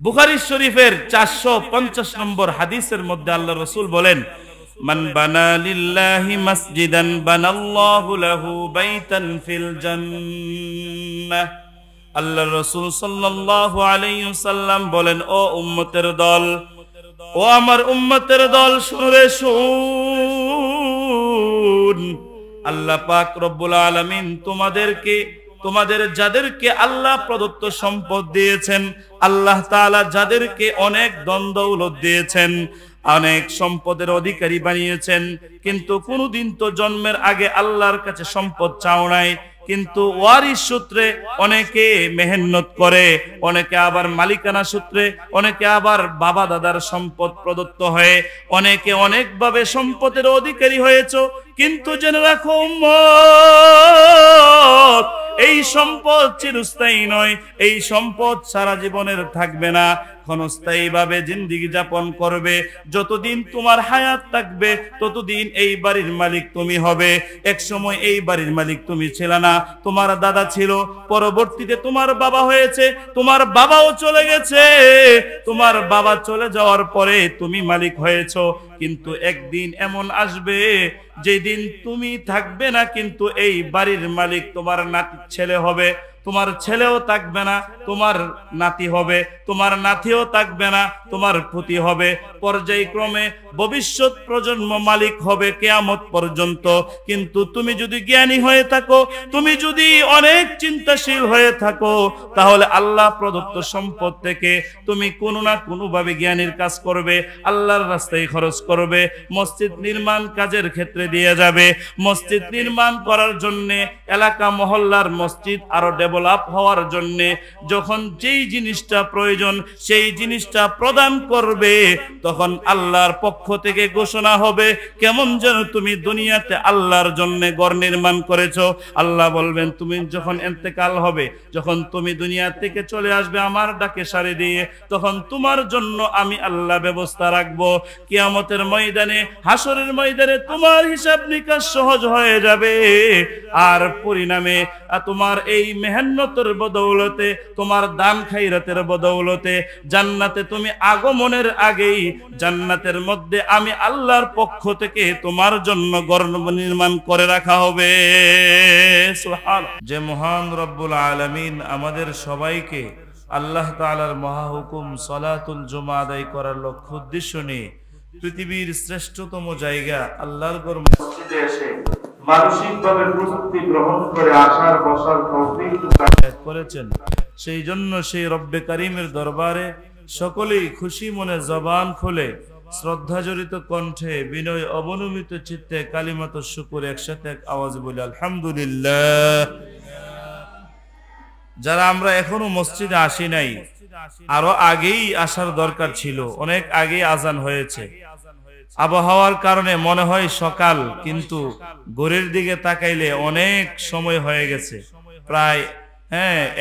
বুখারী শরীফের 450 নম্বর হাদিসের মধ্যে আল্লাহ রাসূল বলেন, মান বানা লিল্লাহি মাসজিদান বানাল্লাহু লাহু বাইতান ফিল জান্নাহ। আল্লাহ রাসূল সাল্লাল্লাহু আলাইহি ওয়াসাল্লাম বলেন, ও উম্মতের দল, ও আমার উম্মতের দল, শুনে শুন, আল্লাহ পাক রব্বুল আলামিন তোমাদের যাদেরকে আল্লাহ প্রদত্ত সম্পদ দিয়েছেন, আল্লাহ তাআলা যাদেরকে অনেক ধন দৌলত দিয়েছেন, অনেক সম্পদের অধিকারী বানিয়েছেন, কিন্তু কোনদিন তো জন্মের আগে আল্লাহর কাছে সম্পদ চাও নাই, কিন্তু ওয়ারিস সূত্রে অনেকে মেহনত করে, অনেকে আবার মালিকানা সূত্রে, অনেকে আবার বাবা দাদার সম্পদ প্রদত্ত হয়ে অনেকে অনেকভাবে সম্পদের অধিকারী হয়েছে। কিন্তু জেনে রাখো উম্মত, এই সম্পদ চিরস্থায়ী নয়, এই সম্পদ সারা জীবনের থাকবে না, ক্ষণস্থায়ীভাবে জিন্দেগি যাপন করবে। যতদিন তোমার হায়াত থাকবে ততদিন এই বাড়ির মালিক তুমি হবে। এক সময় এই বাড়ির মালিক তুমি ছিলে না, তোমার দাদা ছিল, পরবর্তীতে তোমার বাবা হয়েছে, তোমার বাবাও চলে গেছে, তোমার বাবা চলে যাওয়ার পরে তুমি মালিক হয়েছো। কিন্তু একদিন এমন আসবে যেদিন তুমি থাকবে না, কিন্তু এই বাড়ির মালিক তোমার নাতি ছেলে হবে, তোমার ছেলেও থাকবে না, তোমার নাতি হবে, তোমার নাতিও থাকবে না, তোমার পুতি হবে, পর্যায়ক্রমে ভবিষ্যৎ প্রজন্ম মালিক হবে কিয়ামত পর্যন্ত। কিন্তু তুমি যদি জ্ঞানী হয়ে থাকো, তুমি যদি অনেক চিন্তাশীল হয়ে থাকো, তাহলে আল্লাহ প্রদত্ত সম্পদ থেকে তুমি কোনো না কোনো ভাবে জ্ঞানীর কাজ করবে, আল্লাহর রাস্তায় খরচ করবে, মসজিদ নির্মাণ কাজের ক্ষেত্রে দিয়ে যাবে। মসজিদ নির্মাণ করার জন্য, এলাকা মহল্লার মসজিদ আরো ডেভেলপ হওয়ার জন্য যখন যেই জিনিসটা প্রয়োজন সেই জিনিসটা প্রদান করবে, তখন আল্লাহর পক্ষ থেকে ঘোষণা হবে, কেমন যেন তুমি দুনিয়াতে আল্লাহর জন্য ঘর নির্মাণ করেছো। আল্লাহ বলবেন, তুমি যখন ইন্তেকাল হবে, যখন তুমি দুনিয়া থেকে চলে আসবে আমার ডাকে সাড়া দিয়ে, তখন তোমার জন্য আমি আল্লাহ ব্যবস্থা রাখবো। কিয়ামতের ময়দানে, হাসরের ময়দানে তোমার হিসাব নিকাশ সহজ হয়ে যাবে। আর পরিণামে তোমার এই মেহনতের বদৌলতে, তোমার দান খায়রাতের বদৌলতে জান্নাতে তুমি আগমনের আগেই জান্নাতের মধ্যে আমি আল্লাহর পক্ষ থেকে তোমার জন্য ঘর নির্মাণ করে রাখা হবে। সুবহানাল্লাহ। যে মহান রব্বুল আলামিন আমাদের সবাইকে আল্লাহ তাআলার মহাহুকুম সালাতুল জুমা আদায় করার লক্ষ্য উদ্দেশ্য নিয়ে পৃথিবীর শ্রেষ্ঠতম জায়গা আল্লাহর ঘর মসজিদে এসে মানসিকভাবে প্রস্তুতি গ্রহণ করে আসার বসার তৌফিক করেছেন, সেই জন্য সেই রব্বে কারীমের দরবারে সকলেই খুশি মনে জবান খুলে শ্রদ্ধাজড়িত কণ্ঠে বিনয় অবনমিত চিত্তে কালিমাত শুকর একসাথে এক আওয়াজ বলি আলহামদুলিল্লাহ। যারা আমরা এখনো মসজিদে আসি নাই, আরো আগেই আসার দরকার ছিল, অনেক আগেই আজান হয়েছে। আবহাওয়ার কারণে মনে হয় সকাল, কিন্তু ঘড়ির দিকে তাকাইলে অনেক সময় হয়ে গেছে, প্রায়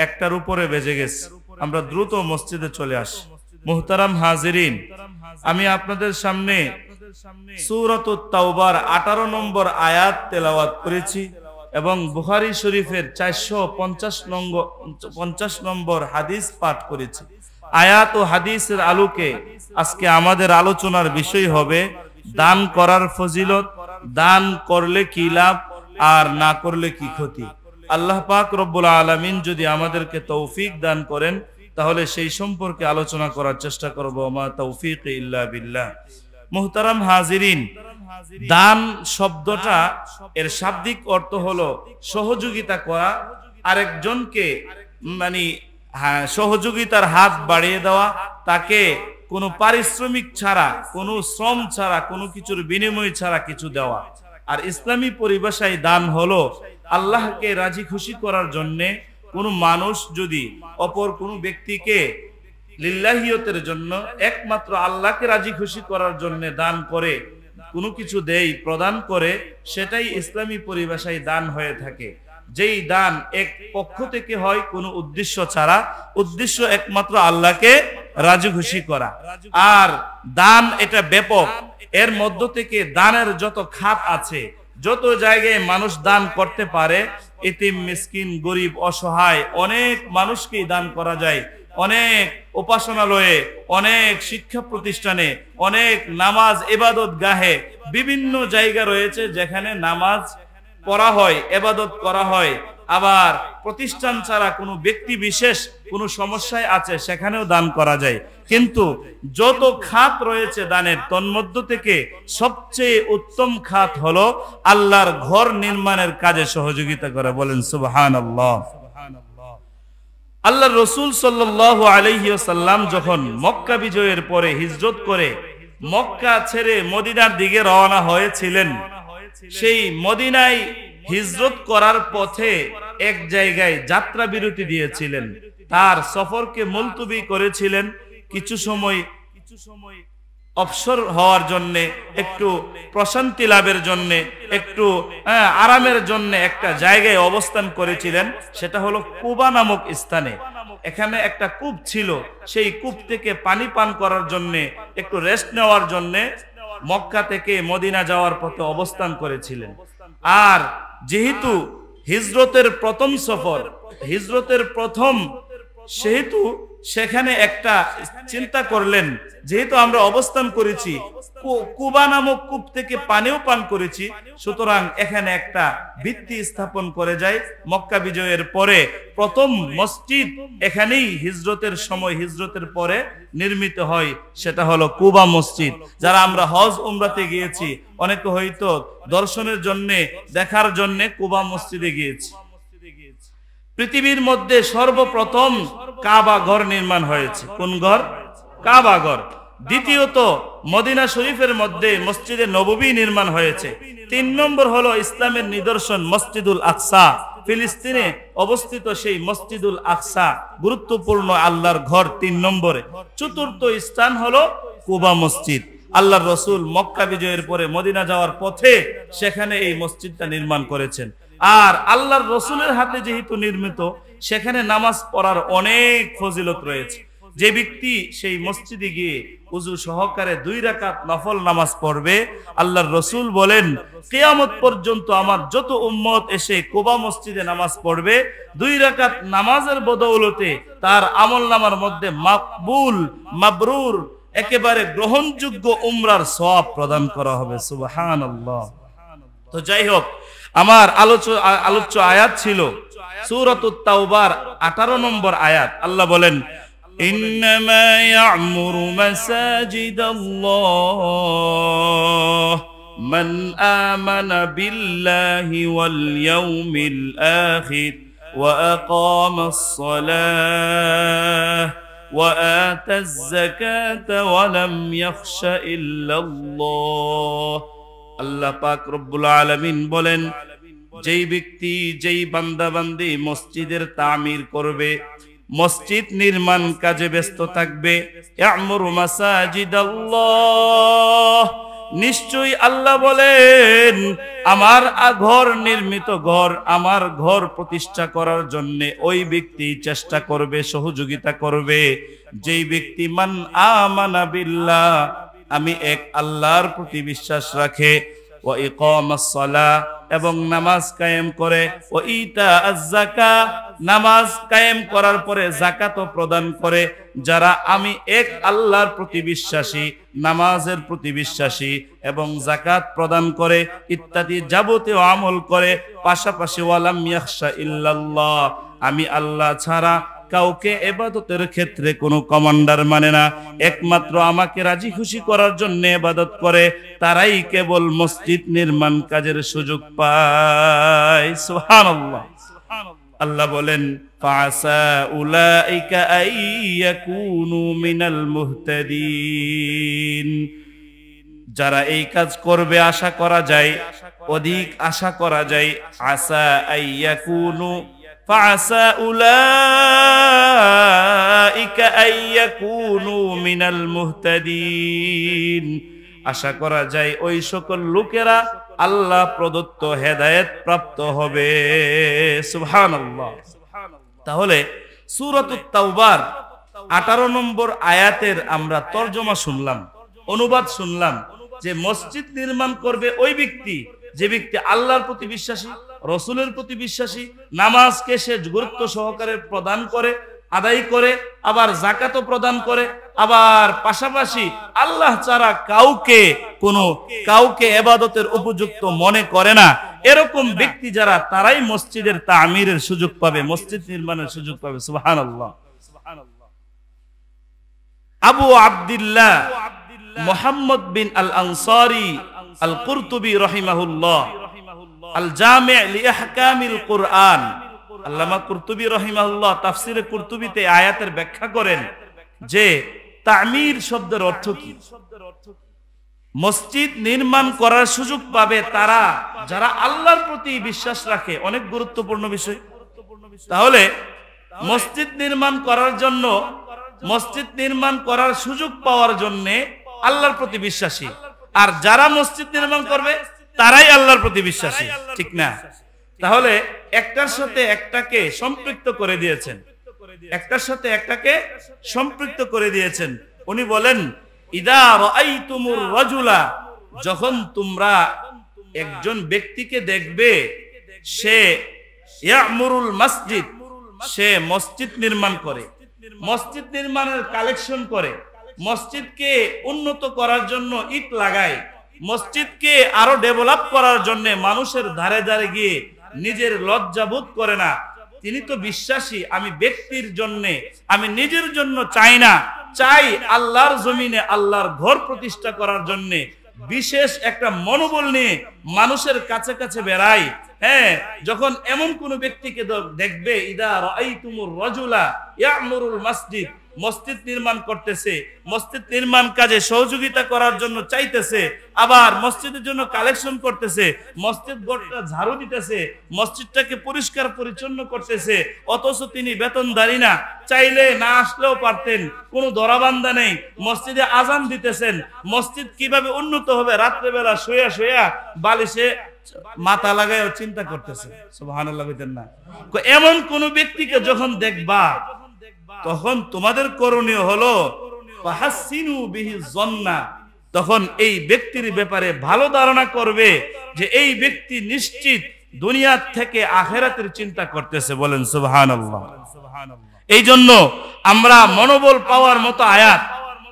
1টার উপরে বেজে গেছে। আমরা দ্রুত মসজিদে চলে আসি। মুহতারাম হাজিরিন, আমি আপনাদের সামনে সূরাতুত তাওবার 18 নম্বর আয়াত তেলাওয়াত করেছি এবং বুখারী শরীফের 450 নম্বর হাদিস পাঠ করেছি। আয়াত ও হাদিসের আলোকে আজকে আমাদের আলোচনার বিষয় হবে দান করার ফজিলত, দান করলে কি লাভ আর না করলে কি ক্ষতি। আল্লাহ পাক রব্বুল আলামিন যদি আমাদেরকে তৌফিক দান করেন তাহলে সেই সম্পর্কে আলোচনা করার চেষ্টা করব। মা তৌফিক ইল্লা বিল্লাহ। মুহতারাম হাজিরিন, দান শব্দটা এর শাব্দিক অর্থ হলো সহযোগিতা করা, আরেকজনকে মানে সহযোগিতার হাত বাড়িয়ে দেওয়া, তাকে কোনো পারিশ্রমিক ছাড়া, কোনো শ্রম ছাড়া, কোনো কিছুর বিনিময় ছাড়া কিছু দেওয়া। আর ইসলামী পরিভাষায় দান হলো আল্লাহকে রাজি খুশি করার জন্য কোনো মানুষ যদি অপর কোনো ব্যক্তিকে লিল্লাহিয়তের জন্য, একমাত্র আল্লাহকে রাজি খুশি করার জন্য দান করে, কোনো কিছু দেয়, প্রদান করে, সেটাই ইসলামী পরিভাষায় দান হয়ে থাকে। যেই দান এক পক্ষ থেকে হয় কোনো উদ্দেশ্য ছাড়া, উদ্দেশ্য একমাত্র আল্লাহকে রাজি খুশি করা। আর দান এটা ব্যাপক, এর মধ্য থেকে দানের যত খাত আছে, যত জায়গায় মানুষ দান করতে পারে, এতিম, মিসকিন, গরিব, অসহায় অনেক মানুষকেই দান করা যায়। অনেক উপাসনালয়ে, অনেক শিক্ষা প্রতিষ্ঠানে, অনেক নামাজ ইবাদত গাহে, বিভিন্ন জায়গা রয়েছে যেখানে নামাজ পড়া হয়, ইবাদত করা হয়। আবার প্রতিষ্ঠান ছাড়া কোনো ব্যক্তি বিশেষ কোনো সমস্যায় আছে সেখানেও দান করা যায়। কিন্তু যত খাত রয়েছে দানের, তন্মধ্য থেকে সবচেয়ে উত্তম খাত হলো আল্লাহর ঘর নির্মাণের কাজে সহযোগিতা করা। বলেন সুবহানাল্লাহ। আল্লাহর রাসূল সাল্লাল্লাহু আলাইহি ওয়াসাল্লাম যখন মক্কা বিজয়ের পরে হিজরত করে মক্কা ছেড়ে মদিনার দিকে রওনা হয়েছিলেন, সেই মদিনায় হিজরত করার পথে এক জায়গায় যাত্রা বিরতি দিয়েছিলেন। তার সফরকে মুলতবি করেছিলেন কিছু সময় অবসর হওয়ার জন্য, একটু প্রশান্তি লাভের জন্য, একটু আরামের জন্য একটা জায়গায় অবস্থান করেছিলেন। সেটা হলো কুবা নামক স্থানে। এখানে একটা কূপ ছিল, সেই কূপ থেকে পানি পান করার জন্য, একটু রেস্ট নেওয়ার জন্য মক্কা থেকে মদিনা যাওয়ার পথে অবস্থান করেছিলেন। আর যেহেতু হিজরতের প্রথম সফর, হিজরতের প্রথম, সেহেতু সেখানে একটা চিন্তা করলেন, যেহেতু আমরা অবস্থান করেছি কুবা নামক কূপ থেকে পানিও পান করেছি, সুতরাং এখানে একটা ভিত্তি স্থাপন করে যায়। মক্কা বিজয়ের পরে প্রথম মসজিদ এখানেই হিজরতের সময়, হিজরতের পরে নির্মিত হয়, সেটা হলো কুবা মসজিদ। যারা আমরা হজ উমরাতে গিয়েছি, অনেকে হয়তো দর্শনের জন্য, দেখার জন্য কুবা মসজিদে গিয়েছি। পৃথিবীর মধ্যে সর্বপ্রথম কাবা ঘর নির্মাণ হয়েছে। কোন ঘর? কাবা ঘর। দ্বিতীয়ত মদিনা শরীফের মধ্যে মসজিদে নববী নির্মাণ হয়েছে। 3 নম্বর হলো ইসলামের নিদর্শন মসজিদুল আকসা, ফিলিস্তিনে অবস্থিত সেই মসজিদুল আকসা গুরুত্বপূর্ণ আল্লাহর ঘর 3 নম্বরে। চতুর্থ স্থান হলো কুবা মসজিদ। আল্লাহর রাসূল মক্কা বিজয়ের পরে মদিনা যাওয়ার পথে সেখানে এই মসজিদটা নির্মাণ করেছেন। আর আল্লাহর রাসূলের হাতে যেহেতু নির্মিত, সেখানে নামাজ পড়ার অনেক ফজিলত রয়েছে। যে ব্যক্তি সেই মসজিদে গিয়ে ওযু সহকারে 2 রাকাত নফল নামাজ পড়বে, আল্লাহর রাসূল বলেন কিয়ামত পর্যন্ত আমার যত উম্মত এসে কুবা মসজিদে নামাজ পড়বে, 2 রাকাত নামাজের বদৌলতে তার আমলনামার মধ্যে মাকবুল, মাবরুর, একেবারে গ্রহণযোগ্য উমরার সওয়াব প্রদান করা হবে। সুবহানাল্লাহ। তো যাই হোক, আমার আলোচ্য আয়াত ছিল সূরাতুত তাওবার 18 নম্বর আয়াত। আল্লাহ বলেন ইন্নামা ইয়া'মুরু মাসাজিদাল্লাহ মান আমানা বিল্লাহি ওয়াল ইয়াউমিল আখির ওয়া আকামাস সালাহ ওয়া আতাজ যাকাতা ওয়া লাম ইয়াখশা ইল্লাল্লাহ। আল্লাহ পাক রব্বুল আলামিন বলেন, যেই ব্যক্তি, যেই বান্দা বান্দি মসজিদের তামির করবে, মসজিদ নির্মাণ কাজে ব্যস্ত থাকবে, ইয়া'মুরু মাসাজিদাল্লাহ, নিশ্চয়ই আল্লাহ বলেন আমার ঘর নির্মিত ঘর, আমার ঘর প্রতিষ্ঠা করার জন্য ওই ব্যক্তি চেষ্টা করবে, সহযোগিতা করবে, যেই ব্যক্তি মান আমানা বিল্লাহ, আমি এক আল্লাহর প্রতি বিশ্বাস রাখে, ওয়া ইকামাস সালাহ, এবং নামাজ কায়েম করে, ও ইতাআজ যাকাত, নামাজ কায়েম করার পরে যাকাতও প্রদান করে। যারা আমি এক আল্লাহর প্রতি বিশ্বাসী, নামাজের প্রতি বিশ্বাসী এবং যাকাত প্রদান করে ইত্যাদি যাবতীয় আমল করে, পাশাপাশি ওয়ালাম ইয়াখশা ইল্লাল্লাহ, আমি আল্লাহ ছাড়া কাউকে ইবাদতের ক্ষেত্রে কোনো কমান্ডার মানে না, একমাত্র আমাকে রাজি খুশি করার জন্য ইবাদত করে, তারাই কেবল মসজিদ নির্মাণ কাজের সুযোগ পায়। সুবহানাল্লাহ। আল্লাহ বলেন ফাসা উলাইকা আইয়াকুনু মিনাল মুহতাদিন, যারা এই কাজ করবে আশা করা যায়, অধিক আশা করা যায়, আসা আইয়াকুনু ফাসা উলাইকা আইয়াকুনু মিনাল মুহতাদিন, আশা করা যায় ওই সকল লোকেরা আল্লাহ প্রদত্ত হেদায়েত প্রাপ্ত হবে। সুবহানাল্লাহ। তাহলে সূরাতুত তাওবার 18 নম্বর আয়াতের আমরা তরজমা শুনলাম, অনুবাদ শুনলাম, যে মসজিদ নির্মাণ করবে ওই ব্যক্তি যে ব্যক্তি আল্লাহর প্রতি বিশ্বাসী, রসুলের প্রতি বিশ্বাসী, নামাজকে সে গুরুত্ব সহকারে প্রদান করে, আদায় করে, আবার যাকাতও প্রদান করে, আবার পাশাপাশি আল্লাহ ছাড়া কাউকে ইবাদতের উপযুক্ত মনে করে না, এরকম ব্যক্তি যারা, তারাই মসজিদের তামিরের সুযোগ পাবে, মসজিদ নির্মাণের সুযোগ পাবে। সুবহানাল্লাহ। আবু আব্দুল্লাহ মুহাম্মদ বিন আল আনসারী আল কুরতুবী রাহিমাহুল্লাহ আল জামি' লি আহকামিল কুরআন, আল্লামা কুরতুবী রাহিমাহুল্লাহ তাফসিরে কুরতুবীতে আয়াতের ব্যাখ্যা করেন যে তামির শব্দের অর্থ কি। মসজিদ নির্মাণ করার সুযোগ পাবে তারা যারা আল্লাহর প্রতি বিশ্বাস রাখে। অনেক গুরুত্বপূর্ণ বিষয়। তাহলে মসজিদ নির্মাণ করার সুযোগ পাওয়ার জন্য আল্লাহর প্রতি বিশ্বাসী, আর যারা মসজিদ নির্মাণ করবে তারাই আল্লাহর প্রতি বিশ্বাসী, ঠিক না? তাহলে একটার সাথে একটাকে সম্পৃক্ত করে দিয়েছেন। উনি বলেন, ইদা রাআইতুমুর রাজুলা, যখন তোমরা একজন ব্যক্তিকে দেখবে সে ইয়ামুরুল মসজিদ, সে মসজিদ নির্মাণ করে, মসজিদ নির্মাণের কালেকশন করে, মসজিদকে উন্নত করার জন্য ইট লাগায়, মসজিদকে আরো ডেভেলপ করার জন্য মানুষের ধারে ধারে গিয়ে নিজের লজ্জাবোধ করে না, তিনি তো বিশ্বাসী। আমি ব্যক্তির জন্য, আমি নিজের জন্য চাই না, চাই আল্লাহর জমিনে আল্লাহর ঘর প্রতিষ্ঠা করার জন্য বিশেষ একটা মনোবল নিয়ে মানুষের কাছে কাছে বেড়াই। হ্যাঁ, যখন এমন কোন ব্যক্তিকে দেখবে, ইদা রাআইতুমুর রাজুলা ইয়ামুরুল মসজিদ, মসজিদ নির্মাণ করতেছে, মসজিদ নির্মাণ কাজে সহযোগিতা করার জন্য চাইতেছে, আবার মসজিদের জন্য কালেকশন করতেছে, মসজিদ ঘরটা ঝাড়ু দিতেছে, মসজিদটাকে পরিষ্কার পরিচ্ছন্ন করতেছে, অথচ তিনি বেতনধারী না, চাইলে না আসলেও পারতেন, কোনো ধরাবান্ধা নেই, মসজিদে আজান দিতেছেন, মসজিদ কিভাবে উন্নত হবে রাত্রেবেলা শুয়া বালিশে মাথা লাগায় চিন্তা করতেছে। সুবহানাল্লাহ বলতেন না? এমন কোন ব্যক্তিকে যখন দেখবা, তখন তোমাদের করণীয় হলো ফাহাসিনু বিহি যন্না, তখন এই ব্যক্তির ব্যাপারে ভালো ধারণা করবে যে এই ব্যক্তি নিশ্চিত দুনিয়া থেকে আখিরাতের চিন্তা করতেছে। বলেন সুবহানাল্লাহ। এই জন্য আমরা মনোবল পাওয়ার মতো আয়াত,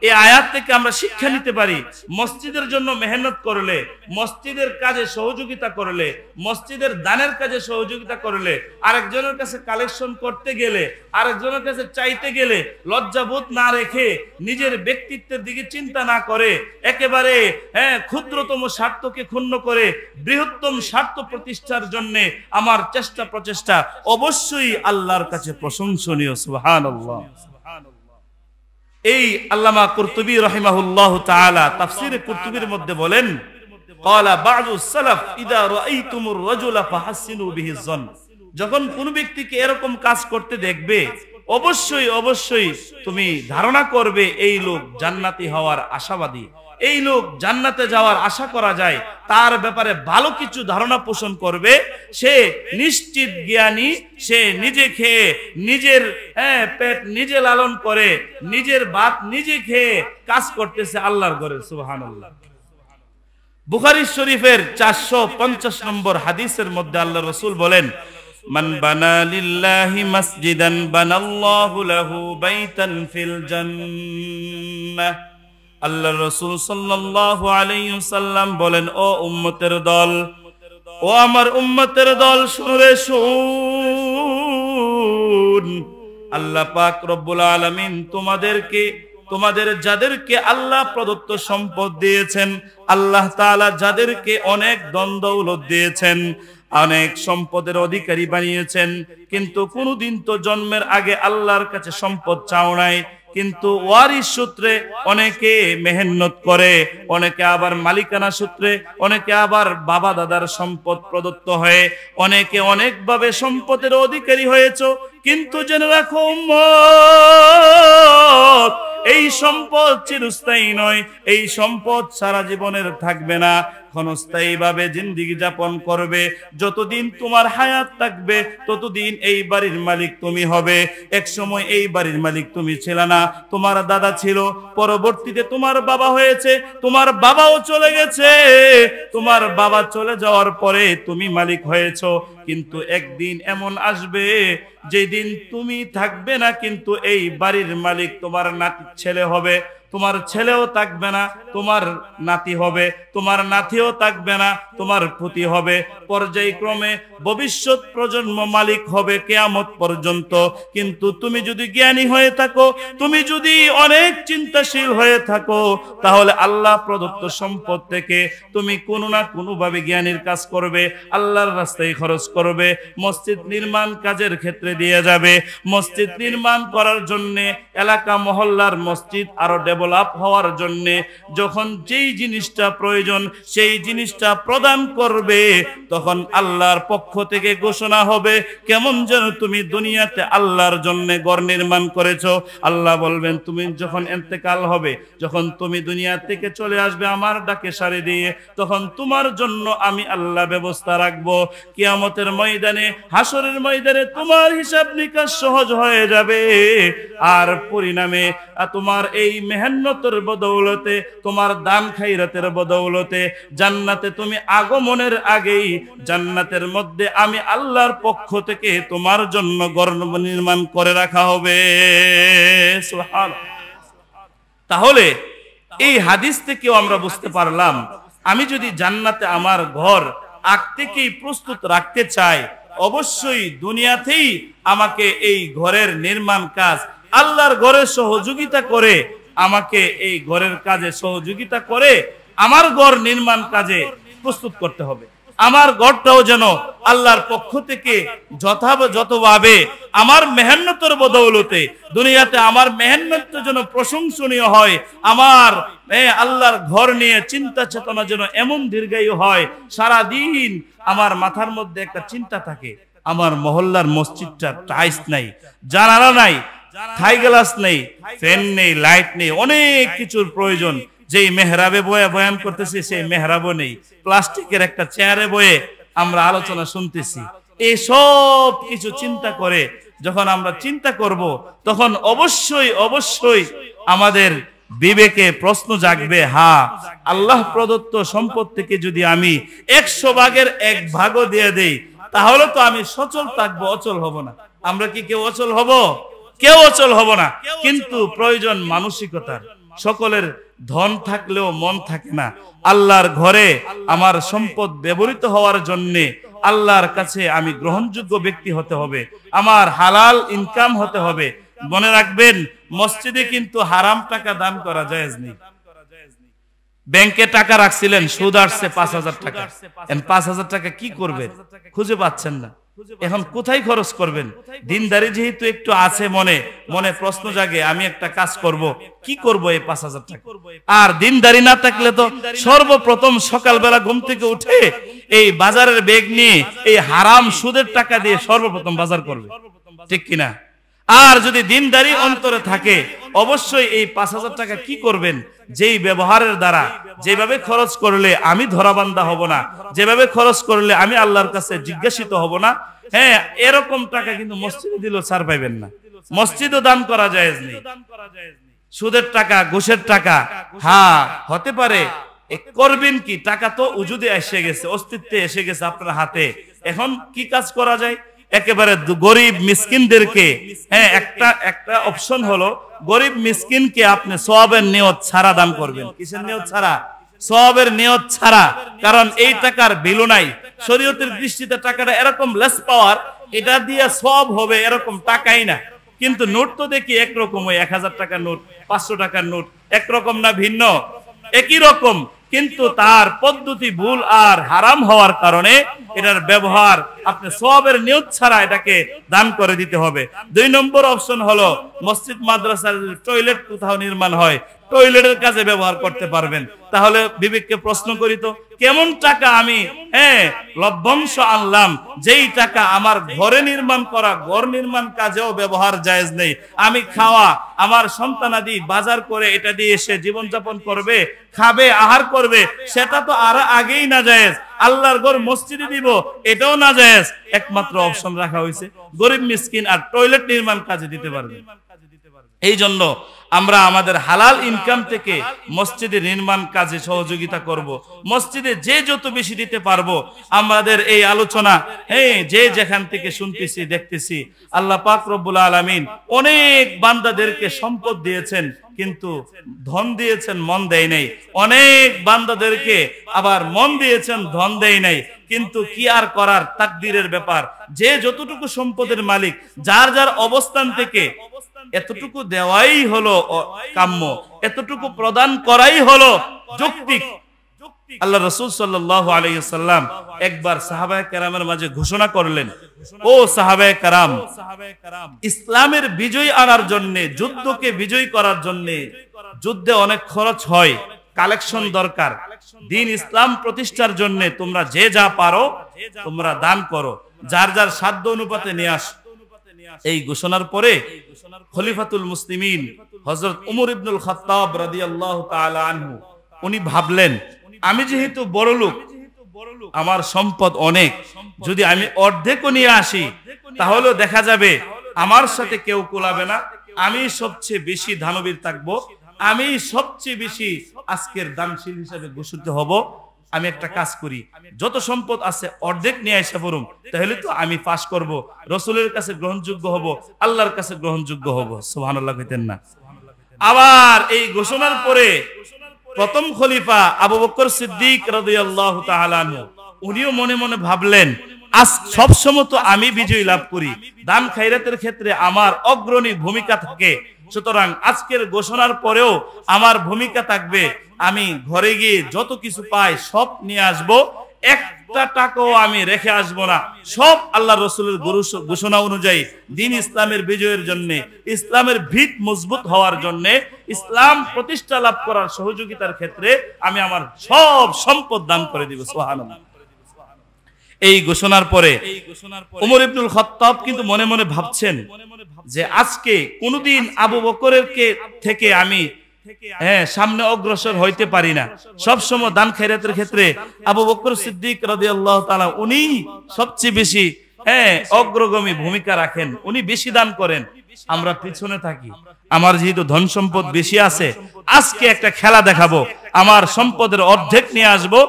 এই আয়াত থেকে আমরা শিক্ষা নিতে পারি। মসজিদের জন্য মেহনত করলে, মসজিদের কাজে সহযোগিতা করলে, মসজিদের দানের কাজে সহযোগিতা করলে, আরেকজনের কাছে কালেকশন করতে গেলে, আরেকজনের কাছে চাইতে গেলে লজ্জাবোধ না রেখে, নিজের ব্যক্তিত্বের দিকে চিন্তা না করে, একেবারে ক্ষুদ্রতম স্বার্থকে ক্ষুণ্ণ করে বৃহত্তম স্বার্থ প্রতিষ্ঠার জন্য আমার চেষ্টা প্রচেষ্টা অবশ্যই আল্লাহর কাছে প্রশংসনীয়। সুবহানাল্লাহ। এই আল্লামা কুরতুবী রাহিমাহুল্লাহু তাআলা তাফসীরে কুরতুবীর মধ্যে বলেন, ক্বালা বা'দুস সালাফ ইদা রাআইতুমুর রাজুলা ফাহাসিনু বিহি যন, যখন কোন ব্যক্তিকে এরকম কাজ করতে দেখবে অবশ্যই তুমি ধারণা করবে এই লোক জান্নাতি হওয়ার আশাবাদী, এই লোক জান্নাতে যাওয়ার আশা করা যায়, তার ব্যাপারে ভালো কিছু ধারণা পোষণ করবে, সে নিশ্চিত জ্ঞানী, সে নিজে খেয়ে নিজের পেট নিজে লালন করে, নিজের ভাত নিজে খেয়ে কাজ করতেছে আল্লাহর ঘরে। সুবহানাল্লাহ। বুখারী শরীফের 450 নম্বর হাদিসের মধ্যে আল্লাহ রাসূল বলেন, মান বানা লিল্লাহি মাসজিদান বানাল্লাহু লাহু বাইতান ফিল জান্নাহ। আল্লাহ রাসূল সাল্লাল্লাহু আলাইহি ওয়াসাল্লাম বলেন, ও উম্মতের দল, ও আমার উম্মতের দল, শুন, আল্লাহ পাক রব্বুল আলামিন তোমাদের যাদেরকে আল্লাহ প্রদত্ত সম্পদ দিয়েছেন, আল্লাহ তাআলা যাদেরকে অনেক ধন দৌলত দিয়েছেন, অনেক সম্পদের অধিকারী বানিয়েছেন, কিন্তু কোনদিন তো জন্মের আগে আল্লাহর কাছে সম্পদ চাও নাই, কিন্তু ওয়ারিস সূত্রে অনেকে মেহনত করে, অনেকে আবার মালিকানা সূত্রে, অনেকে আবার বাবা দাদার সম্পদ প্রদত্ত হয়ে অনেকে অনেকভাবে সম্পদের অধিকারী হয়েছে। কিন্তু জেনে রাখো উম্মত, এই সম্পদ চিরস্থায়ী নয়, এই সম্পদ সারা জীবনের থাকবে না। ক্ষণস্থায়ীভাবে জিন্দেগি যাপন করবে। যতদিন তোমার হায়াত থাকবে ততদিন এই বাড়ির মালিক তুমি হবে। এক সময় এই বাড়ির মালিক তুমি ছিলে না, তোমার দাদা ছিল, পরবর্তীতে তোমার বাবা হয়েছে, তোমার বাবাও চলে গেছে, তোমার বাবা চলে যাওয়ার পরে তুমি মালিক হয়েছো। কিন্তু একদিন এমন আসবে যেদিন তুমি থাকবে না, কিন্তু এই বাড়ির মালিক তোমার নাতি ছেলে হবে, তোমার ছেলেও থাকবে না, তোমার নাতি হবে, তোমার নাতিও থাকবে না, তোমার পুতি হবে। পর্যায়ক্রমে ভবিষ্যৎ প্রজন্ম মালিক হবে কিয়ামত পর্যন্ত। কিন্তু তুমি যদি জ্ঞানী হয়ে থাকো, তুমি যদি অনেক চিন্তাশীল হয়ে থাকো, তাহলে আল্লাহ প্রদত্ত সম্পদ থেকে তুমি কোনো না কোনো ভাবে জ্ঞানীর কাজ করবে, আল্লাহর রাস্তায় খরচ করবে, মসজিদ নির্মাণ কাজের ক্ষেত্রে দিয়ে যাবে। মসজিদ নির্মাণ করার জন্য, এলাকা মহল্লার মসজিদ আরো ডেভেলপ হওয়ার জন্য যখন যেই জিনিসটা প্রয়োজন সেই জিনিসটা প্রদান করবে, তখন আল্লাহর পক্ষ থেকে ঘোষণা হবে কেমন যেন তুমি দুনিয়াতে আল্লাহর জন্য ঘর নির্মাণ করেছো। আল্লাহ বলবেন তুমি যখন ইন্তেকাল হবে, যখন তুমি দুনিয়া থেকে চলে আসবে আমার ডাকে সাড়া দিয়ে, তখন তোমার জন্য আমি আল্লাহ ব্যবস্থা রাখবো। কিয়ামতের ময়দানে, হাসরের ময়দানে তোমার হিসাব নিকাশ সহজ হয়ে যাবে। আর পরিণামে তোমার এই মেহনতের বদৌলতে, তোমার দান খাইরাতের বদৌলতে জান্নাতে তুমি আগমনের আগেই জান্নাতের মধ্যে আমি আল্লাহর পক্ষ থেকে তোমার জন্য ঘর নির্মাণ করে রাখা হবে। সুবহানাল্লাহ। তাহলে এই হাদিস থেকেও আমরা বুঝতে পারলাম, আমি যদি জান্নাতে আমার ঘর আগ থেকেই প্রস্তুত রাখতে চাই, অবশ্যই দুনিয়াতেই আমাকে এই ঘরের নির্মাণ কাজ আল্লাহর ঘরের সহযোগিতা করে, আমাকে এই ঘরের কাজে সহযোগিতা করে আমার ঘর নির্মাণ কাজে প্রস্তুত করতে হবে। আমার ঘরটাও যেন আল্লাহর পক্ষ থেকে যথাযথভাবে আমার মেহনতের বদৌলতে দুনিয়াতে আমার মেহনত যেন প্রশংসনীয় হয়, আমার আল্লাহর ঘর নিয়ে চিন্তা চেতনা যেন এমন দীর্ঘায়ু হয়, সারা দিন আমার মাথার মধ্যে একটা চিন্তা থাকে, আমার মহল্লার মসজিদটা টাইলস নাই, জানালা নাই, থাই গ্লাস নেই, ফ্যান নেই, লাইট নেই, অনেক কিছুর প্রয়োজন। যেই মেহরাবে বয়ে বয়ান করতেছি সেই মেহরাবও নেই, প্লাস্টিকের একটা চেয়ারে বয়ে আমরা আলোচনা শুনতেছি। এই সব কিছু চিন্তা করে যখন আমরা চিন্তা করব, তখন অবশ্যই অবশ্যই আমাদের বিবেকে প্রশ্ন জাগবে, হ্যাঁ আল্লাহ প্রদত্ত সম্পদ থেকে যদি আমি 100 ভাগের 1 ভাগও দিয়ে দেই, তাহলে তো আমি সচল থাকবো, অচল হব না। আমরা কি কেউ অচল হব? কেউ অচল হব না। কিন্তু প্রয়োজন মানসিকতার। সকলের ধন থাকলেও মন থাকে না। আল্লাহর ঘরে আমার সম্পদ ব্যবহৃত হওয়ার জন্য আল্লাহর কাছে আমি গ্রহণযোগ্য ব্যক্তি হতে হবে, আমার হালাল ইনকাম হতে হবে। মনে রাখবেন, মসজিদে কিন্তু হারাম টাকা দান করা জায়েজ নেই। ব্যাংকে টাকা রাখছিলেন, সুদ আসছে 5000 টাকা, 5000 টাকা কি করবেন খুঁজে পাচ্ছেন না, এখন কোথায় খরচ করবেন? দিনদারি যেহেতু একটু আছে মনে মনে প্রশ্ন জাগে, আমি একটা কাজ করব, কি করব এই 5000 টাকা? আর দিনদারি না থাকলে তো সর্বপ্রথম সকালবেলা ঘুম থেকে উঠে এই বাজারের ব্যাগ নিয়ে এই হারাম সুদের টাকা দিয়ে সর্বপ্রথম বাজার করবে, ঠিক কিনা? আর যদি দিনদারি অন্তরে থাকে, অবশ্যই এই 5000 টাকা কি করবেন? যেই ব্যবহারের দ্বারা, যেভাবে খরচ করলে আমি ধরাবান্ধা হব না, যেভাবে খরচ করলে আমি আল্লাহর কাছে জিজ্ঞাসিত হব না, হ্যাঁ এরকম টাকা কিন্তু মসজিদে দিলেও ছাড় পাইবেন না। মসজিদও দান করা জায়েজ নেই। সুদের টাকা, ঘুষের টাকা, হ্যাঁ হতে পারে, করবেন কি? টাকা তো উজুদে এসে গেছে, অস্তিত্বে এসে গেছে আপনার হাতে, এখন কি কাজ করা যায়? একেবারে গরিব মিসকিনদেরকে, হ্যাঁ একটা অপশন হলো গরিব মিসকিনকে আপনি সওয়াবের নিয়ত ছাড়া দান করবেন। কিসের নিয়ত ছাড়া? সওয়াবের নিয়ত ছাড়া। কারণ এই টাকার ভ্যালু নাই শরীয়তের দৃষ্টিতে। টাকাটা এরকম লেস পাওয়ার, এটা দিয়ে সওয়াব হবে এরকম টাকাই না। কিন্তু নোট তো দেখি একরকম, ওই 1000 টাকার নোট, 500 টাকার নোট একরকম না, ভিন্ন? একই রকম, কিন্তু তার পদ্ধতি ভুল আর হারাম হওয়ার কারণে এটার ব্যবহার আপনি সওয়াবের নিয়ত ছাড়া এটাকে দান করে দিতে হবে। 2 নম্বর অপশন হলো মসজিদ মাদ্রাসার টয়লেট কোথাও নির্মাণ হয়, টয়লেটের কাজে ব্যবহার করতে পারবেন। তাহলে বিবেককে প্রশ্ন করি তো, কেমন টাকা আমি লভ্যাংশ আনলাম, যেই টাকা আমার ঘরে নির্মাণ করা ঘর নির্মাণ কাজেও ব্যবহার জায়েজ নেই। আমি খাওয়া, আমার সন্তানাদি বাজার করে এটা দিয়ে এসে জীবনযাপন করবে, খাবে, আহার করবে, সেটা তো আর আগেই না জায়েজ। আল্লাহর ঘর মসজিদে দিব, এটাও না জায়েজ। একমাত্র অপশন রাখা হয়েছে গরিব মিসকিন আর টয়লেট নির্মাণ কাজে দিতে পারবে। এই জন্য আমরা আমাদের হালাল ইনকাম থেকে মসজিদের নির্মাণ কাজে সহযোগিতা করব। মসজিদে যে যত বেশি দিতে পারবো। আমাদের এই আলোচনা যে যেখান থেকে শুনতেছি দেখতেছি, আল্লাহ পাক রব্বুল আলামিন অনেক বান্দাদেরকে সম্পদ দিয়েছেন, কিন্তু ধন দিয়েছেন, মন দেয় নাই। অনেক বান্দাদেরকে আবার মন দিয়েছেন, ধন দেয় নাই। কিন্তু কি আর করার, তাকদীরের ব্যাপার। যে যতটুকু সম্পদের মালিক, যার যার অবস্থান থেকে এতটুকু দেওয়াই হলো কাম্য, এতটুকু প্রদান করাই হলো যৌক্তিক। আল্লাহ রাসূল সাল্লাল্লাহু আলাইহি ওয়াসাল্লাম একবার সাহাবায়ে কেরামের মাঝে ঘোষণা করলেন, ও সাহাবায়ে কেরাম, ইসলামের বিজয় আনার জন্য, যুদ্ধকে বিজয় করার জন্য যুদ্ধে অনেক খরচ হয়, কালেকশন দরকার। দ্বীন ইসলাম প্রতিষ্ঠার জন্য তোমরা যে যা পারো তোমরা দান করো, যার যার সাধ্য অনুপাতে নিয়ে আস। এই ঘোষণার পরে খলিফাতুল মুসলিমিন হযরত উমর ইবনুল খাত্তাব রাদিয়াল্লাহু তাআলা আনহু উনি ভাবলেন, আমি যেহেতু বড় লোক, আমার সম্পদ অনেক, যদি আমি অর্ধেকও নিয়ে আসি তাহলে দেখা যাবে আমার সাথে কেউ কোলাবে না, আমি সবচেয়ে বেশি দানবীর থাকবো, আমি সবচেয়ে বেশি আজকের দানশীল হিসেবে ঘোষিত হব। আমি একটা কাজ করি, যত সম্পদ আছে অর্ধেক নিয়ে আসা পড়ুম, তাহলে তো আমি পাস করব, রাসূলের কাছে গ্রহণযোগ্য হব, আল্লাহর কাছে গ্রহণযোগ্য হব। সুবহানাল্লাহ কইতেন না? আবার এই ঘোষণার পরে প্রথম খলিফা আবু বকর সিদ্দিক রাদিয়াল্লাহু তাআলা আনহু উনিও মনে মনে ভাবলেন, আজ সবসময় তো আমি বিজয় লাভ করি, দান খায়রাতের ক্ষেত্রে আমার অগ্রণী ভূমিকা থাকে, সুতরাং আজকের ঘোষণার পরেও আমার ভূমিকা থাকবে, আমি ঘরে গিয়ে যত কিছু পাই সব নিয়ে আসব, একটা টাকাও আমি রেখে আসব না, সব আল্লাহ রাসূলের ঘোষণা অনুযায়ী দ্বীন ইসলামের বিজয়ের জন্য, ইসলামের ভিত মজবুত হওয়ার জন্য, ইসলাম প্রতিষ্ঠা লাভ করার সহযোগিতার ক্ষেত্রে আমি আমার সব সম্পদ দান করে দিব। সুবহানাল্লাহ। এই ঘোষণার পরে উমর ইবনুল খাত্তাব কিন্তু মনে মনে ভাবছেন যে আজকে কোনদিন আবু বকরের থেকে আমি সামনে অগ্রসর হইতে পারি না। সব সময় দান খায়রাতের ক্ষেত্রে আবু বকর সিদ্দিক রাদিয়াল্লাহু তাআলা উনি সবচেয়ে বেশি অগ্রগামী ভূমিকা রাখেন, উনি বেশি দান করেন, আমরা পিছনে থাকি। আমার যেহেতু ধন সম্পদ বেশি আছে, আজকে একটা খেলা দেখাবো, আমার সম্পদের অর্ধেক নিয়ে আসবো,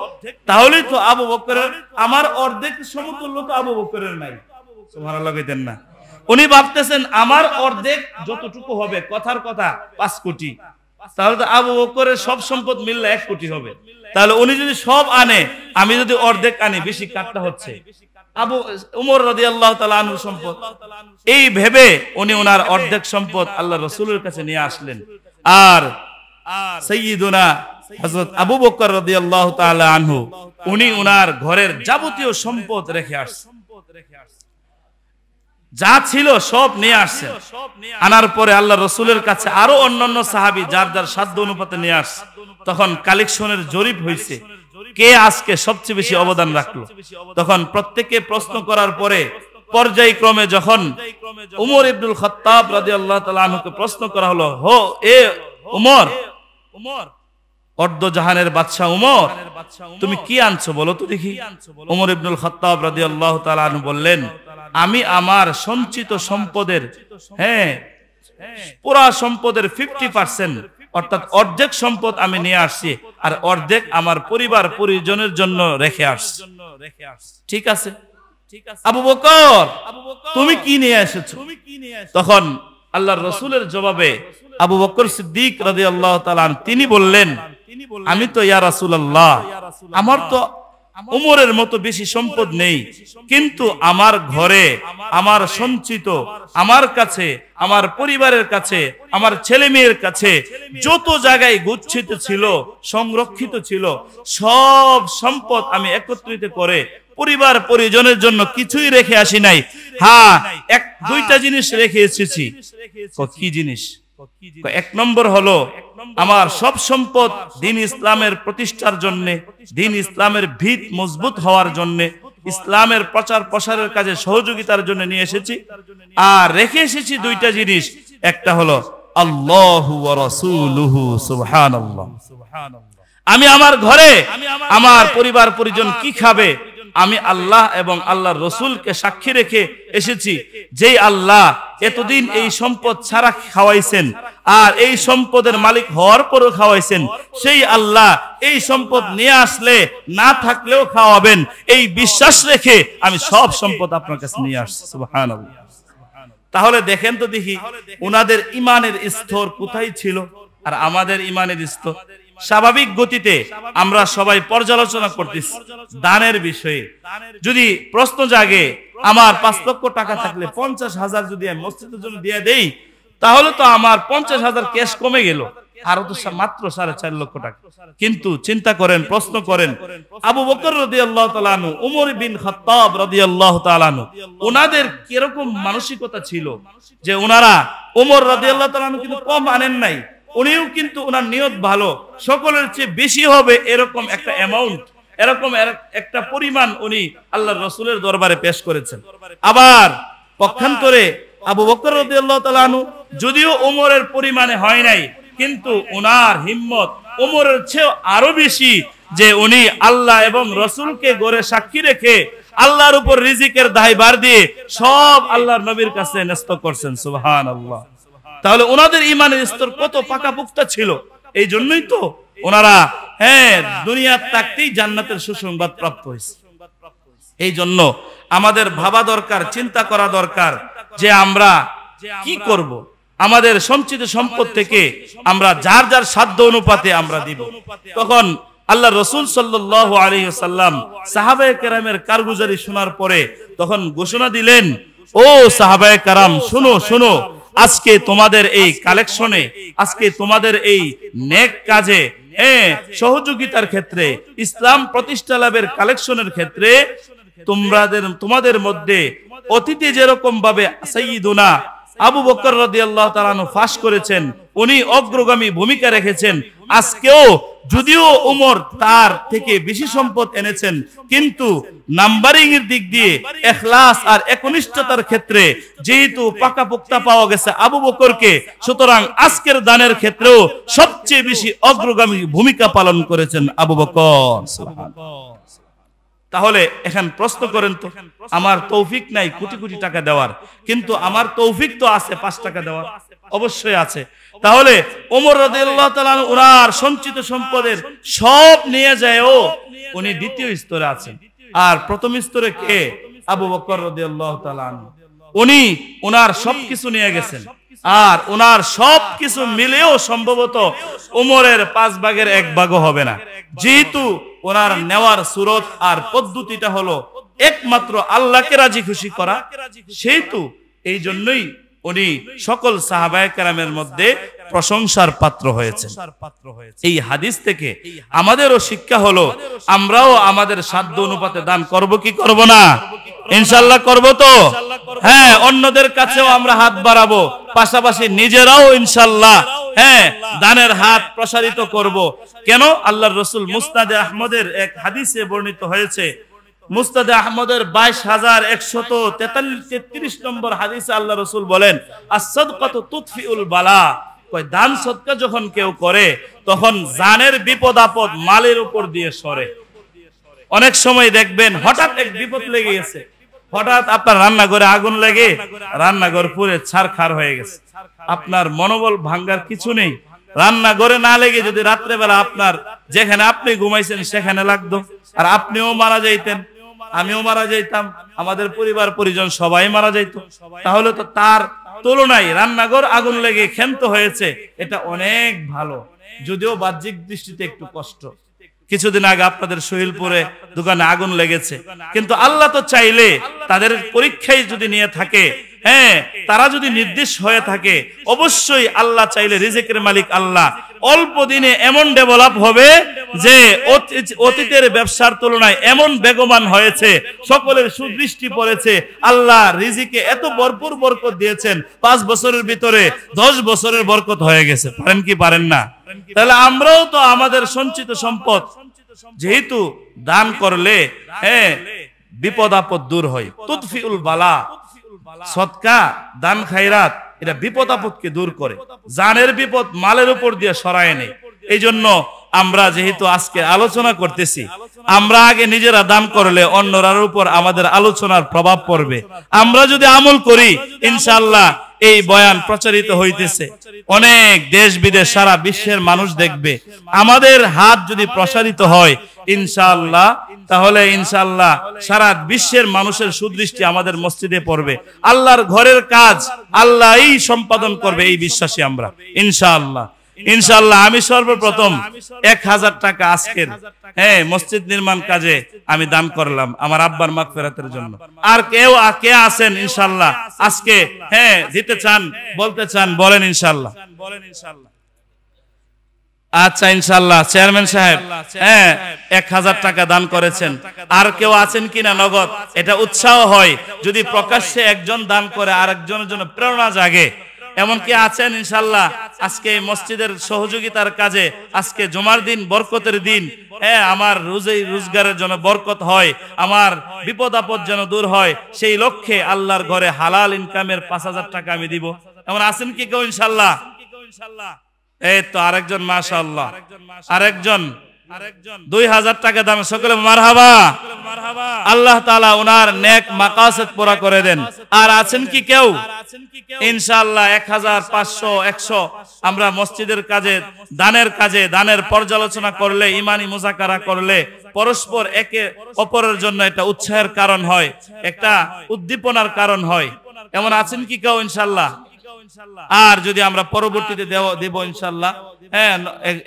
তাহলেই তো আবু বকরের, আমার অর্ধেক সমতুল্য তো আবু বকরের নাই। সুবহানাল্লাহ কইতেন না? উনি ভাবতেছেন আমার অর্ধেক যতটুকু হবে, কথার কথা 5 কোটি, তাহলে তো আবু বকরের সব সম্পদ মিললে 1 কোটি হবে। তাহলে উনি যদি সব আনে, আমি যদি অর্ধেক আনি, বেশি কাটটা হচ্ছে আবু উমর রাদিয়াল্লাহু তাআলা আনহু সম্পদ। এই ভেবে উনি ওনার অর্ধেক সম্পদ আল্লাহ রাসূলের কাছে নিয়ে আসলেন। আর সাইয়্যিদুনা হযরত আবু বকর রাদিয়াল্লাহু তাআলা আনহু উনি ওনার ঘরের যাবতীয় সম্পদ রেখে আসছেন, যা ছিল সব নিয়ে আসছেন। আনার পরে আল্লাহ রাসূলের কাছে আরো অন্যান্য সাহাবী যার যার সাধ্য অনুপাতে নিয়ে আসছে। তখন কালেকশনের জরিপ হয়েছে, কে আজকে সবচেয়ে বেশি অবদান রাখলো। তখন প্রত্যেককে প্রশ্ন করার পরে পর্যায়ক্রমে যখন উমর ইবনুল খাত্তাব রাদিয়াল্লাহু তাআলা আনহুকে প্রশ্ন করা হলো, হো এ উমর, অর্ধ জাহানের বাদশা উমর, তুমি কি আনছো বলো তো দেখি। উমর ইবনুল খাত্তাব রাদিয়াল্লাহু তাআলা আনহু বললেন, আমি আমার সঞ্চিত সম্পদের পুরা সম্পদের 50%, অর্থাৎ অর্ধেক সম্পদ আমি নিয়ে আসছি, আর অর্ধেক আমার পরিবার পরিজনের জন্য রেখে আসছি। ঠিক আছে আবু বকর, তুমি কি নিয়ে এসেছো? তখন আল্লাহর রাসূলের জবাবে আবু বকর সিদ্দিক রাদিয়াল্লাহু তাআলা তিনি বললেন, আমি তো ইয়া রাসূলুল্লাহ, আমার তো উমরের মতো বেশি সম্পদ নেই, কিন্তু আমার ঘরে আমার সঞ্চিত, আমার কাছে, আমার পরিবারের কাছে, আমার ছেলে মেয়ের কাছে যত জায়গায় গচ্ছিত ছিল, সংরক্ষিত ছিল, সব সম্পদ আমি একত্রিত করে পরিবার পরিজনের জন্য কিছুই রেখে আসি নাই। হ্যাঁ, 2টা জিনিস রেখে এসেছি। কি জিনিস? 1 নম্বর হলো আমার সব সম্পদ দ্বীন ইসলামের প্রতিষ্ঠার জন্য, দ্বীন ইসলামের ভিত মজবুত হওয়ার জন্য, ইসলামের প্রচার প্রসারের কাজে সহযোগিতার জন্য নিয়ে এসেছি। আর রেখে এসেছি দুইটা জিনিস, একটা হলো আল্লাহু ওয়া রাসূলুহু, সুবহানাল্লাহ। আমি আমার ঘরে আমার পরিবার পরিজন কি খাবে, আমি আল্লাহ এবং আল্লাহর রসুলকে সাক্ষী রেখে এসেছি। যেই আল্লাহ এতদিন এই সম্পদ ছাড়া খাওয়াইছেন আর এই সম্পদের মালিক হওয়ার পরও খাওয়াইছেন, সেই আল্লাহ এই সম্পদ নিয়ে আসলে না থাকলেও খাওয়াবেন, এই বিশ্বাস রেখে আমি সব সম্পদ আপনার কাছে নিয়ে আসছি। সুবহানাল্লাহ। তাহলে দেখেন তো দেখি ওনাদের ইমানের স্তর কোথায় ছিল আর আমাদের ইমানের স্তর। স্বাভাবিক গতিতে আমরা সবাই পর্যালোচনা করতেছি দানের বিষয়ে। যদি প্রশ্ন জাগে, আমার 5 লক্ষ টাকা থাকলে 50,000 যদি আমি মসজিদের জন্য দিয়ে দেই, তাহলে তো আমার 50,000 ক্যাশ কমে গেল, আরো তো মাত্র 4.5 লক্ষ টাকা। কিন্তু চিন্তা করেন, প্রশ্ন করেন, আবু বকর রাদিয়াল্লাহু তাআলা আনহু, উমর বিন খাত্তাব রাদিয়াল্লাহু তাআলা আনহু, ওনাদের কিরকম মানসিকতা ছিল যে ওনারা, উমর রাদিয়াল্লাহু তাআলা আনহু কিন্তু কম আনেন নাই, উনিও কিন্তু ওনার নিয়ত ভালো, সকলের চেয়ে বেশি হবে এরকম একটা অ্যামাউন্ট, এরকম একটা পরিমাণ উনি আল্লাহর রাসূলের দরবারে পেশ করেছেন। আবার পক্ষান্তরে আবু বকর রাদিয়াল্লাহু তাআলা আনহু যদিও ওমরের পরিমাণে হয় নাই, কিন্তু ওনার হিম্মত ওমরের চেয়ে আরো বেশি, যে উনি আল্লাহ এবং রাসূলকে গড়ে সাক্ষী রেখে আল্লাহর উপর রিজিকের দায়ভার দিয়ে সব আল্লাহর নবীর কাছে ন্যস্ত করছেন। সুবহানাল্লাহ। তাহলে ওনাদের ইমানের স্তর কত পাকাপোক্তা ছিল। এই জন্যই তো ওনারা দুনিয়ার থাকতেই জান্নাতের সুসংবাদ প্রাপ্ত হয়েছে। এই জন্য আমাদের ভাবা দরকার, চিন্তা করা দরকার যে আমরা কি করব। আমাদের সঞ্চিত সম্পদ থেকে আমরা যার যার সাধ্য অনুপাতে আমরা দিব। তখন আল্লাহ রাসূল সাল্লাল্লাহু আলাইহি ওয়াসাল্লাম সাহাবায়ে কেরামের কারগুজারি শোনার পরে তখন ঘোষণা দিলেন, ও সাহাবায়ে কেরাম, শুনো শুনো, আজকে তোমাদের এই কালেকশনে, আজকে তোমাদের এই নেক কাজে, সহযোগিতার ক্ষেত্রে, ইসলাম প্রতিষ্ঠা লাভের কালেকশনের ক্ষেত্রে তোমাদের মধ্যে অতীতে যেরকম ভাবে সাইয়্যিদুনা আবু বকর রাদিয়াল্লাহু তাআলা আনহু ফাঁস করেছেন, উনি অগ্রগামী ভূমিকা রেখেছেন, আজকেও যদিও উমর তার থেকে বেশি সম্পদ এনেছেন, কিন্তু নাম্বারিং এর দিক দিয়ে ইখলাস আর একনিষ্ঠতার ক্ষেত্রে যেহেতু পাকাপোক্তা পাওয়া গেছে আবু বকরকে, সুতরাং আজকের দানের ক্ষেত্রেও সবচেয়ে বেশি অগ্রগামী ভূমিকা পালন করেছেন আবু বকর। তাহলে এখন প্রশ্ন করেন তো, আমার তৌফিক নাই কোটি কোটি টাকা দেওয়ার, কিন্তু আমার তৌফিক তো আছে 5 টাকা দেওয়ার, অবশ্যই আছে। তাহলে ওমর রাদিয়াল্লাহু তাআলা ওনার সঞ্চিত সম্পদের সব নিয়ে যায়ও উনি দ্বিতীয় স্তরে আছেন। আর প্রথম স্তরে কে? আবু বকর রাদিয়াল্লাহু তাআলা আনহু। উনি ওনার সবকিছু নিয়ে গেছেন, আর ওনার সবকিছু মিলেও সম্ভবত ওমরের 5 ভাগের 1 ভাগও হবে না, যেহেতু ওনার নেওয়ার সুরত আর পদ্ধতিটা হলো একমাত্র আল্লাহকে রাজি খুশি করা, সেহেতু এই জন্যই উনি সকল সাহাবায়ে কেরামের মধ্যে প্রশংসার পাত্র হয়েছে। এই হাদিস থেকে আমাদেরও শিক্ষা হলো, আমরাও আমাদের সাধ্য অনুপাতে দান করব কি করব না? ইনশাআল্লাহ করব তো। হ্যাঁ, অন্যদের কাছেও আমরা হাত বাড়াবো, পাশাপাশি নিজেরাও ইনশাআল্লাহ দানের হাত প্রসারিত করব। কেন? আল্লাহর রাসূল মুসনাদে আহমদের এক হাদিসে বর্ণিত হয়েছে, মুসনাদে আহমদের 22,133 নম্বর হাদিসে আল্লাহ রাসূল বলেন, আস-সাদকাতু তুতফিউল বালা। কয় দান সদকা যখন কেউ করে তখন জানের বিপদ আপদ মালের উপর দিয়ে সরে। অনেক সময় দেখবেন হঠাৎ এক বিপদ লেগে গেছে, হঠাৎ আপনার রান্নাঘরে আগুন লেগে রান্নাঘর পুড়ে ছারখার হয়ে গেছে, আপনার মনোবল ভাঙ্গার কিছু নেই। রান্নাঘরে না লেগে যদি রাত্রেবেলা আপনার যেখানে আপনি ঘুমাইছেন সেখানে লাগতো, আর আপনিও মারা যাইতেন, আমিও মারা যাইতাম, আমাদের পরিবার পরিজন সবাই মারা যাইতো, তাহলে তো তার তুলনায় রান্নাঘর আগুন লেগে ক্ষান্ত হয়েছে, এটা অনেক ভালো, যদিও বাহ্যিক দৃষ্টিতে একটু কষ্ট। কিছুদিন আগে আপনাদের সহিলপুরে দোকানে আগুন লেগেছে, কিন্তু আল্লাহ তো চাইলে তাদের পরীক্ষায় যদি নিয়ে থাকে, তারা যদি নির্দেশ হয়ে থাকে, অবশ্যই আল্লাহ চাইলে রিজিকের মালিক আল্লাহ অল্প দিনে এমন ডেভেলপ হবে যে অতীতের ব্যবসার তুলনায় এমন বেগবান হয়েছে, সকলের সুদৃষ্টি পড়েছে, আল্লাহ রিজিকে এত ভরপুর বরকত দিয়েছেন, 5 বছরের ভিতরে 10 বছরের বরকত হয়ে গেছে। পারেন কি পারেন না? তাহলে আমরাও তো আমাদের সঞ্চিত সম্পদ যেহেতু দান করলে বিপদ আপদ দূর হয়। তুতফিউল বালা, সদকা দান খায়রাত এটা বিপদ আপদকে দূর করে, জানের বিপদ মালের উপর দিয়ে সরায় নেই। এই জন্য আমরা যেহেতু আজকে আলোচনা করতেছি, আমরা আগে নিজেরা দান করলে অন্যরার উপর আমাদের আলোচনার প্রভাব পড়বে। আমরা যদি আমল করি ইনশাআল্লাহ এই বয়ান প্রচারিত হইতেছে, অনেক দেশ বিদেশ সারা বিশ্বের মানুষ দেখবে। আমাদের হাত যদি প্রসারিত হয় ইনশাআল্লাহ, তাহলে ইনশাআল্লাহ সারা বিশ্বের মানুষের সুদৃষ্টি আমাদের মসজিদে পড়বে। আল্লাহর ঘরের কাজ আল্লাহই সম্পাদন করবে, এই বিশ্বাসী আমরা ইনশাআল্লাহ। ইনশাআল্লাহ আমি সর্বপ্রথম 1000 টাকা আজকের মসজিদ নির্মাণ কাজে আমি দান করলাম আমার আব্বার মাগফিরাতের জন্য। আর কে আছেন ইনশাআল্লাহ আজকে দিতে চান, বলতে চান, বলেন ইনশাআল্লাহ। আচ্ছা ইনশাআল্লাহ চেয়ারম্যান সাহেব 1000 টাকা দান করেছেন। আর কেউ আছেন কিনা নগদ? এটা উৎসাহ হয় যদি প্রকাশ্যে একজন দান করে আরেকজনের জন্য প্রেরণা জাগে। এমন কি আছেন ইনশাআল্লাহ আজকে মসজিদের সহযোগিতার কাজে, আজকে জুমার দিন বরকতের দিন, আমার রোজগারের জন্য বরকত হয়, আমার বিপদ আপদ যেন দূর হয়, সেই লক্ষ্যে আল্লাহর ঘরে হালাল ইনকামের 5000 টাকা আমি দিব। এমন আছেন কি কেউ ইনশাআল্লাহ? এই তো আরেকজন মাশাআল্লাহ, আরেকজন 2000 টাকা দাম, সকলে মারহাবা। আল্লাহ তাআলা ওনার নেক মাকাসিদ পুরা করে দেন। আর আছেন কি কেউ ইনশাআল্লাহ 1000 500 100 আমরা মসজিদের কাজে দানের পর্যালোচনা করলে, ইমানি মুযাকারা করলে পরস্পর একে অপরের জন্য এটা উৎসাহের কারণ হয়, একটা উদ্দীপনার কারণ হয়। এমন আছেন কি কেউ ইনশাআল্লাহ? আর যদি আমরা পরবর্তীতে দেব ইনশাআল্লাহ।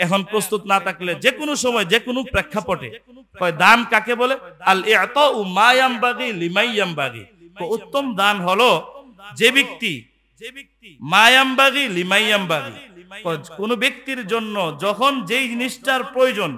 এখন প্রস্তুত না থাকলে যে কোনো সময় যে কোনো প্রেক্ষাপটে দান কাকে বলে? আল ইআতাউ মা ইয়ামবাগি লিমান ইয়ামবাগি। উত্তম দান হলো যে ব্যক্তি মা ইয়ামবাগি লিমান ইয়ামবাগি, কোন ব্যক্তির জন্য যখন যেই জিনিসটার প্রয়োজন